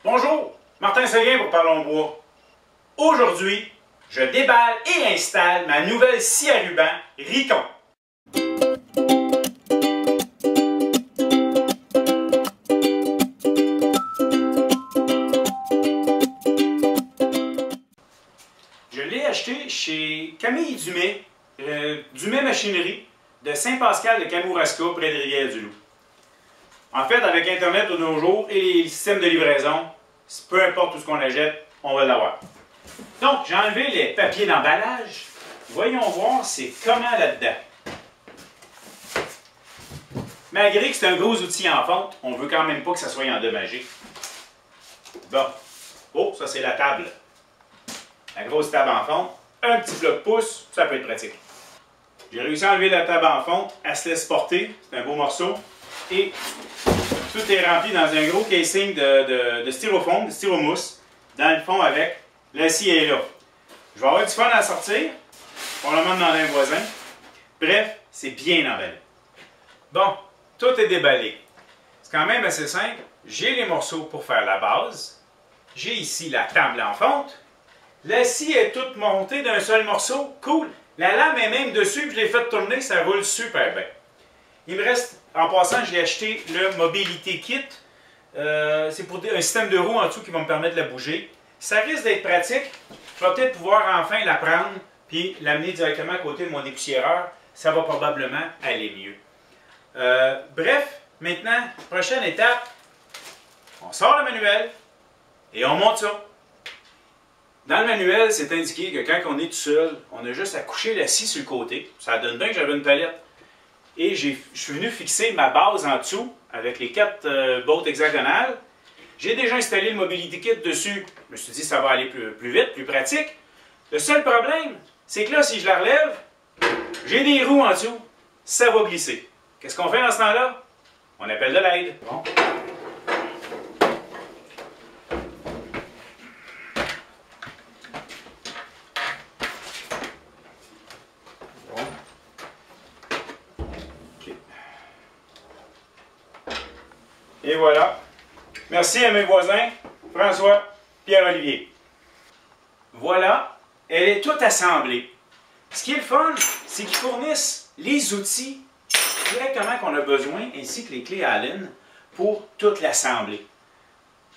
Bonjour, Martin Seguin pour Parlons Bois. Aujourd'hui, je déballe et installe ma nouvelle scie à ruban Ricon. Je l'ai acheté chez Camille Dumais, Dumais Machinerie, de Saint-Pascal de Kamouraska, près de Rivière-du-Loup. En fait, avec Internet de nos jours et les systèmes de livraison, peu importe où ce qu'on achète, on va l'avoir. Donc, j'ai enlevé les papiers d'emballage. Voyons voir c'est comment là-dedans. Malgré que c'est un gros outil en fonte, on ne veut quand même pas que ça soit endommagé. Bon. Oh, ça c'est la table. La grosse table en fonte. Un petit bloc pouce, ça peut être pratique. J'ai réussi à enlever la table en fonte. Elle se laisse porter. C'est un beau morceau. Et tout est rempli dans un gros casing de styrofoam, de styromousse, dans le fond avec la scie est là. Je vais avoir du fun à sortir, probablement demander à un voisin. Bref, c'est bien emballé. Bon, tout est déballé. C'est quand même assez simple. J'ai les morceaux pour faire la base. J'ai ici la table en fonte. La scie est toute montée d'un seul morceau. Cool. La lame est même dessus, puis je l'ai fait tourner, ça roule super bien. Il me reste, en passant, j'ai acheté le Mobility Kit. C'est pour un système de roue en dessous qui va me permettre de la bouger. Ça risque d'être pratique. Je vais peut-être pouvoir enfin la prendre puis l'amener directement à côté de mon époussiéreur. Ça va probablement aller mieux. Bref, maintenant, prochaine étape, on sort le manuel et on monte ça. Dans le manuel, c'est indiqué que quand on est tout seul, on a juste à coucher la scie sur le côté. Ça donne bien que j'avais une palette. Et je suis venu fixer ma base en dessous avec les 4 bottes hexagonales. J'ai déjà installé le Mobility Kit dessus. Je me suis dit ça va aller plus vite, plus pratique. Le seul problème, c'est que là, si je la relève, j'ai des roues en dessous. Ça va glisser. Qu'est-ce qu'on fait dans ce temps-là? On appelle de l'aide. Bon. Et voilà. Merci à mes voisins, François, Pierre-Olivier. Voilà, elle est toute assemblée. Ce qui est le fun, c'est qu'ils fournissent les outils directement qu'on a besoin, ainsi que les clés Allen, pour toute l'assembler.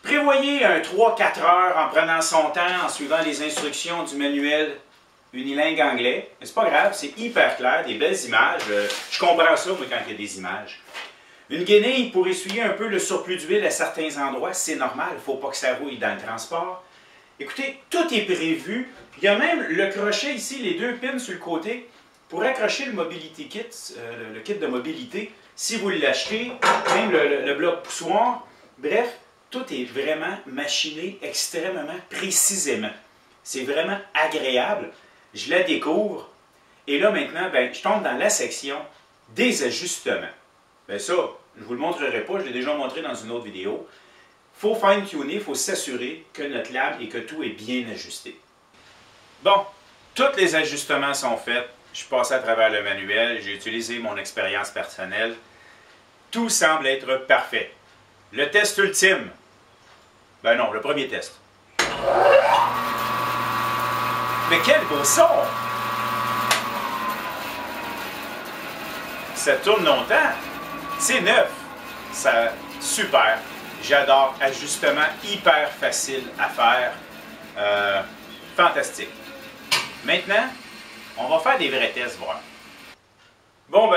Prévoyez un 3-4 heures en prenant son temps, en suivant les instructions du manuel unilingue anglais. Mais c'est pas grave, c'est hyper clair, des belles images. Je comprends ça, moi, quand il y a des images. Une guenille pour essuyer un peu le surplus d'huile à certains endroits, c'est normal, il ne faut pas que ça rouille dans le transport. Écoutez, tout est prévu. Il y a même le crochet ici, les 2 pins sur le côté, pour accrocher le Mobility Kit, le kit de mobilité, si vous l'achetez, même le bloc poussoir. Bref, tout est vraiment machiné extrêmement précisément. C'est vraiment agréable. Je la découvre. Et là, maintenant, je tombe dans la section des ajustements. Bien ça, je ne vous le montrerai pas, je l'ai déjà montré dans une autre vidéo. Il faut fine-tuner, il faut s'assurer que notre lame et que tout est bien ajusté. Bon, tous les ajustements sont faits. Je suis passé à travers le manuel, j'ai utilisé mon expérience personnelle. Tout semble être parfait. Le test ultime. Ben non, le premier test. Mais quel beau son! Ça tourne longtemps. C'est neuf. Ça, super. J'adore. Ajustement hyper facile à faire. Fantastique. Maintenant, on va faire des vrais tests, voir. Bon,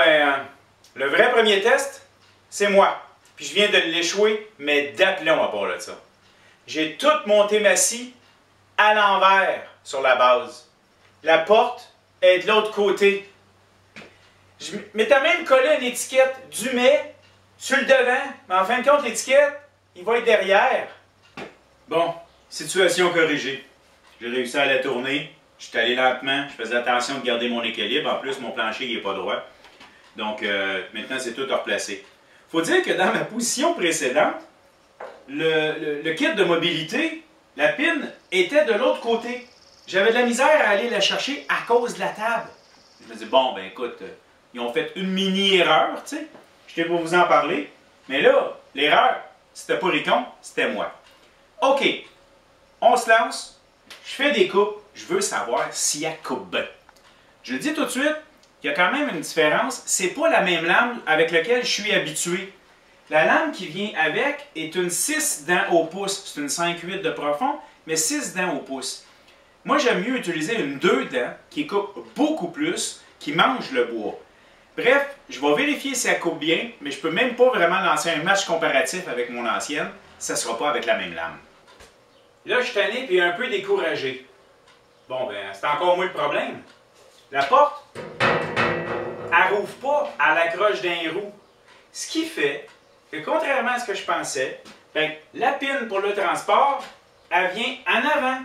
le vrai premier test, c'est moi. Puis je viens de l'échouer, mais d'aplomb à part de ça. J'ai tout monté ma scie à l'envers sur la base. La porte est de l'autre côté. Je m'étais même collé une étiquette Dumais sur le devant, mais en fin de compte, l'étiquette, il va être derrière. Bon, situation corrigée. J'ai réussi à la tourner. Je suis allé lentement. Je faisais attention de garder mon équilibre. En plus, mon plancher n'est pas droit. Donc, maintenant, c'est tout replacé. Il faut dire que dans ma position précédente, le kit de mobilité, la pin était de l'autre côté. J'avais de la misère à aller la chercher à cause de la table. Je me dis, bon, écoute, ils ont fait une mini-erreur, tu sais. Je vais vous en parler. Mais là, l'erreur, c'était pas Ricon, c'était moi. OK, on se lance, je fais des coupes, je veux savoir si elle coupe bien. Je le dis tout de suite, il y a quand même une différence. C'est pas la même lame avec laquelle je suis habitué. La lame qui vient avec est une 6 dents au pouce. C'est une 5,8 de profond, mais 6 dents au pouce. Moi, j'aime mieux utiliser une 2 dents qui coupe beaucoup plus, qui mange le bois. Bref, je vais vérifier si elle coupe bien, mais je peux même pas vraiment lancer un match comparatif avec mon ancienne. Ça ne sera pas avec la même lame. Là, je suis tanné et un peu découragé. Bon, ben, c'est encore moins le problème. La porte, elle rouvre pas à l'accroche d'un roue. Ce qui fait que, contrairement à ce que je pensais, ben, la pine pour le transport, elle vient en avant.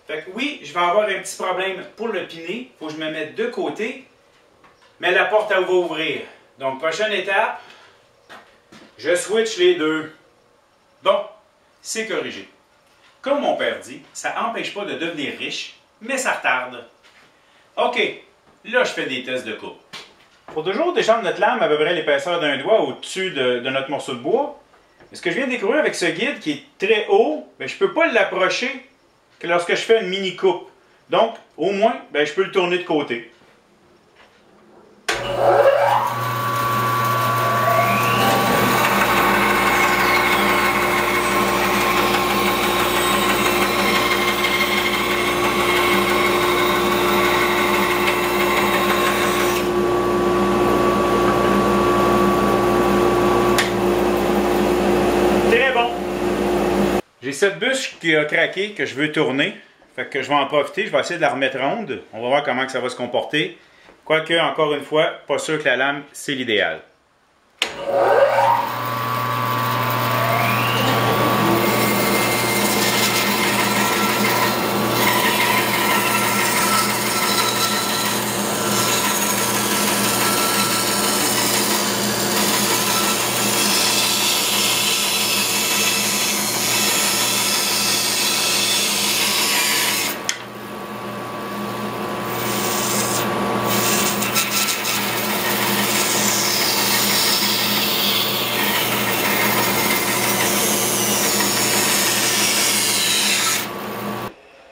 Fait que oui, je vais avoir un petit problème pour le piner. Il faut que je me mette de côté. Mais la porte, elle va ouvrir. Donc, prochaine étape, je switch les deux. Bon, c'est corrigé. Comme mon père dit, ça n'empêche pas de devenir riche, mais ça retarde. OK, là, je fais des tests de coupe. Il faut toujours descendre notre lame à peu près l'épaisseur d'un doigt au-dessus de notre morceau de bois. Mais ce que je viens de découvrir avec ce guide qui est très haut, bien, je ne peux pas l'approcher que lorsque je fais une mini coupe. Donc, au moins, bien, je peux le tourner de côté. J'ai cette bûche qui a craqué, que je veux tourner. Fait que je vais en profiter, je vais essayer de la remettre ronde. On va voir comment que ça va se comporter. Quoique, encore une fois, pas sûr que la lame, c'est l'idéal.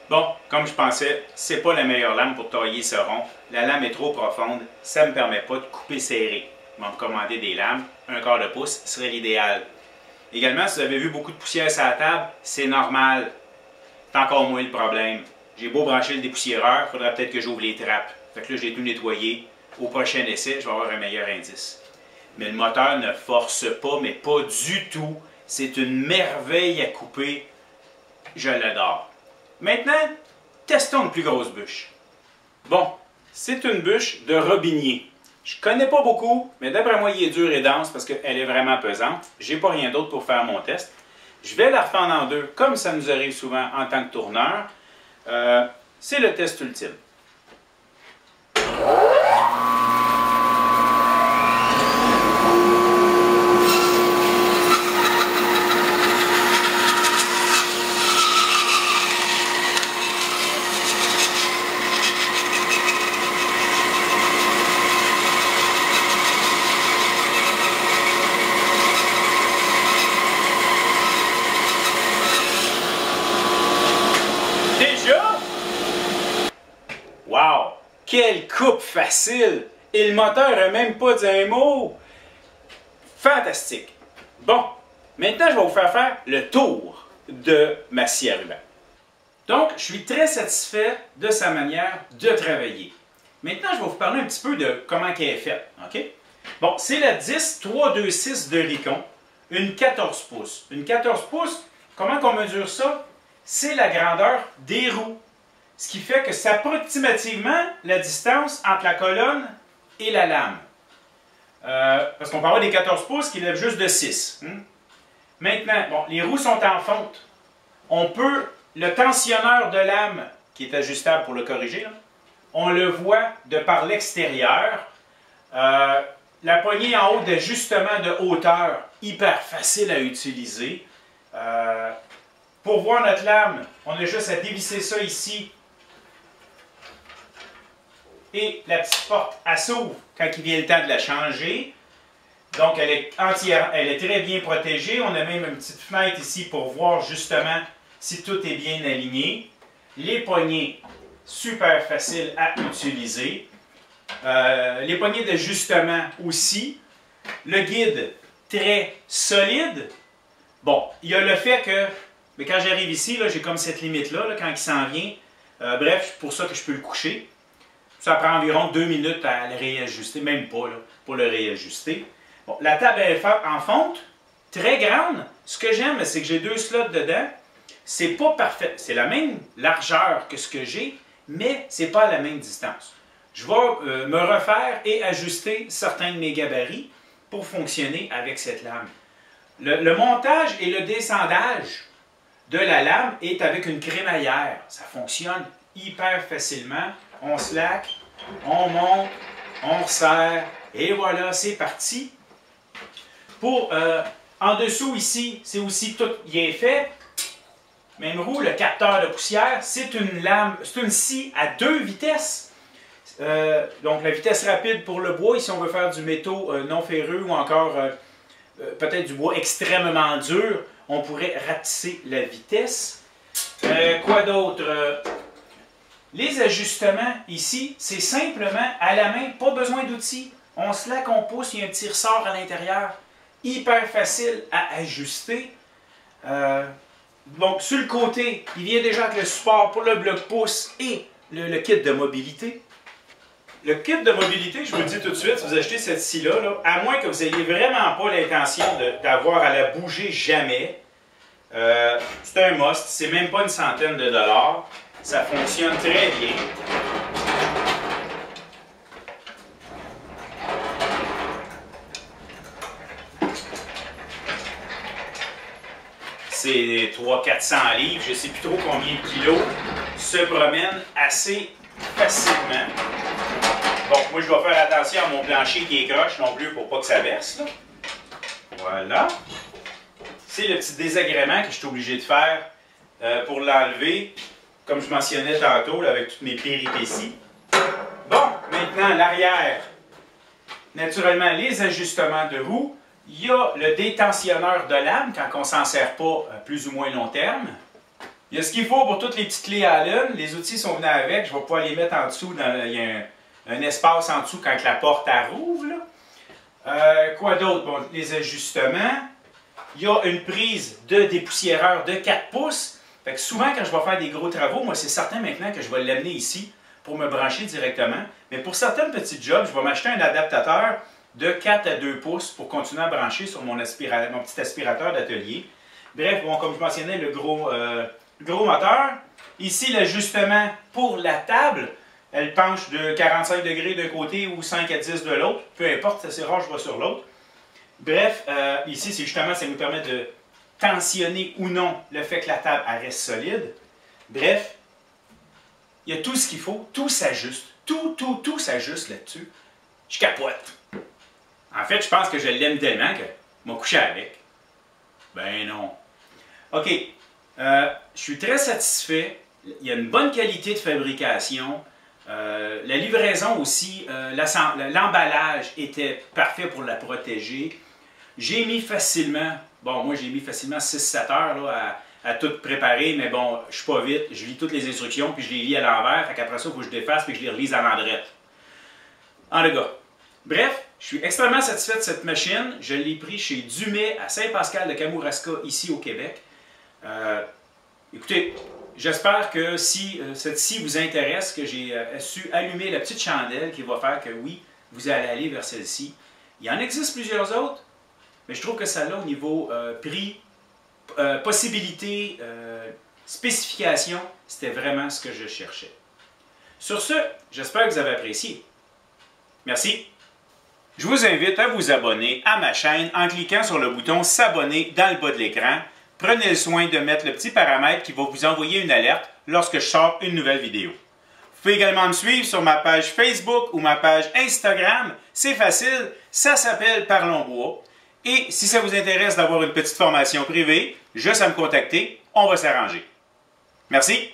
Bon, comme je pensais, c'est pas la meilleure lame pour tailler ce rond. La lame est trop profonde, ça ne me permet pas de couper serré. Je vais me commander des lames, 1/4 de pouce serait l'idéal. Également, si vous avez vu beaucoup de poussière sur la table, c'est normal. C'est encore moins le problème. J'ai beau brancher le dépoussiéreur, il faudra peut-être que j'ouvre les trappes. Fait que là, j'ai tout nettoyé. Au prochain essai, je vais avoir un meilleur indice. Mais le moteur ne force pas, mais pas du tout. C'est une merveille à couper. Je l'adore. Maintenant, testons une plus grosse bûche. Bon, c'est une bûche de robinier. Je ne connais pas beaucoup, mais d'après moi, il est dur et dense parce qu'elle est vraiment pesante. Je n'ai pas rien d'autre pour faire mon test. Je vais la refendre en deux, comme ça nous arrive souvent en tant que tourneur. C'est le test ultime. Wow! Quelle coupe facile! Et le moteur n'a même pas dit un mot! Fantastique! Bon, maintenant je vais vous faire le tour de ma scie à ruban. Donc, je suis très satisfait de sa manière de travailler. Maintenant, je vais vous parler un petit peu de comment elle est faite. OK? Bon, c'est la 10-326 de Ricon, une 14 pouces. Une 14 pouces, comment on mesure ça? C'est la grandeur des roues. Ce qui fait que c'est approximativement la distance entre la colonne et la lame. Parce qu'on peut avoir des 14 pouces qui lèvent juste de 6. Maintenant, bon, les roues sont en fonte. On peut, le tensionneur de lame, qui est ajustable pour le corriger, là, on le voit de par l'extérieur. La poignée en haut d'ajustement de hauteur, hyper facile à utiliser. Pour voir notre lame, on a juste à dévisser ça ici. Et la petite porte, elle s'ouvre quand il vient le temps de la changer. Donc, elle est très bien protégée. On a même une petite fenêtre ici pour voir justement si tout est bien aligné. Les poignées, super faciles à utiliser. Les poignées d'ajustement aussi. Le guide, très solide. Bon, il y a le fait que, mais quand j'arrive ici, j'ai comme cette limite-là, quand il s'en vient. Bref, c'est pour ça que je peux le coucher. Ça prend environ 2 minutes à le réajuster, même pas pour le réajuster. Bon, la table est en fonte, très grande. Ce que j'aime, c'est que j'ai 2 slots dedans. C'est pas parfait. C'est la même largeur que ce que j'ai, mais c'est pas à la même distance. Je vais me refaire et ajuster certains de mes gabarits pour fonctionner avec cette lame. Le montage et le descendage de la lame est avec une crémaillère. Ça fonctionne hyper facilement. On slack, on monte, on resserre, et voilà, c'est parti. En dessous ici, c'est aussi tout bien fait. Même roue, le capteur de poussière, c'est une lame, c'est une scie à 2 vitesses. Donc la vitesse rapide pour le bois, ici on veut faire du métaux non ferreux ou encore peut-être du bois extrêmement dur, on pourrait rapetisser la vitesse. Quoi d'autre? Les ajustements ici, c'est simplement à la main, pas besoin d'outils. On slack, on pousse, il y a un petit ressort à l'intérieur. Hyper facile à ajuster. Donc sur le côté, il vient déjà avec le support pour le bloc-pouce et le kit de mobilité. Le kit de mobilité, je vous le dis tout de suite, si vous achetez cette scie-là, à moins que vous n'ayez vraiment pas l'intention d'avoir à la bouger jamais, c'est un must, c'est même pas une centaine de dollars. Ça fonctionne très bien. C'est 300-400 livres, je ne sais plus trop combien de kilos, se promène assez facilement. Bon, moi je dois faire attention à mon plancher qui est croche non plus pour pas que ça verse. Là. Voilà. C'est le petit désagrément que je suis obligé de faire pour l'enlever, comme je mentionnais tantôt là, avec toutes mes péripéties. Bon, maintenant l'arrière. Naturellement, les ajustements de roue. Il y a le détentionneur de lame quand on ne s'en sert pas à plus ou moins long terme. Il y a ce qu'il faut pour toutes les petites clés Allen. Les outils sont venus avec. Je vais pouvoir les mettre en dessous. Il y a un espace en dessous quand la porte rouvre. Quoi d'autre? Bon, les ajustements. Il y a une prise de dépoussiéreur de 4 pouces. Fait que souvent, quand je vais faire des gros travaux, moi, c'est certain maintenant que je vais l'amener ici pour me brancher directement. Mais pour certains petits jobs, je vais m'acheter un adaptateur de 4 à 2 pouces pour continuer à brancher sur mon petit aspirateur d'atelier. Bref, bon, comme je mentionnais, le gros moteur. Ici, l'ajustement pour la table. Elle penche de 45 degrés d'un côté ou 5 à 10 de l'autre. Peu importe, c'est rare, je vais sur l'autre. Bref, ici, c'est justement, ça nous permet de tensionner ou non le fait que la table elle reste solide. Bref, il y a tout ce qu'il faut, tout s'ajuste. Tout s'ajuste là-dessus. Je capote. En fait, je pense que je l'aime tellement que je m'ai couché avec. Ben non. OK. Je suis très satisfait. Il y a une bonne qualité de fabrication. La livraison aussi, l'emballage était parfait pour la protéger. J'ai mis facilement, bon, moi j'ai mis facilement 6-7 heures là, à tout préparer, mais bon, je suis pas vite. Je lis toutes les instructions, puis je les lis à l'envers. Fait qu'après ça, il faut que je défasse, puis que je les relise à l'endrette. En tout cas. Bref, je suis extrêmement satisfait de cette machine. Je l'ai pris chez Dumais à Saint-Pascal de Kamouraska, ici au Québec. Écoutez, j'espère que si cette scie vous intéresse, que j'ai su allumer la petite chandelle qui va faire que oui, vous allez aller vers celle-ci. Il en existe plusieurs autres, mais je trouve que celle-là, au niveau prix, possibilité, spécification, c'était vraiment ce que je cherchais. Sur ce, j'espère que vous avez apprécié. Merci. Je vous invite à vous abonner à ma chaîne en cliquant sur le bouton « S'abonner » dans le bas de l'écran. Prenez le soin de mettre le petit paramètre qui va vous envoyer une alerte lorsque je sors une nouvelle vidéo. Vous pouvez également me suivre sur ma page Facebook ou ma page Instagram. C'est facile, ça s'appelle Parlons Bois. Et si ça vous intéresse d'avoir une petite formation privée, juste à me contacter, on va s'arranger. Merci.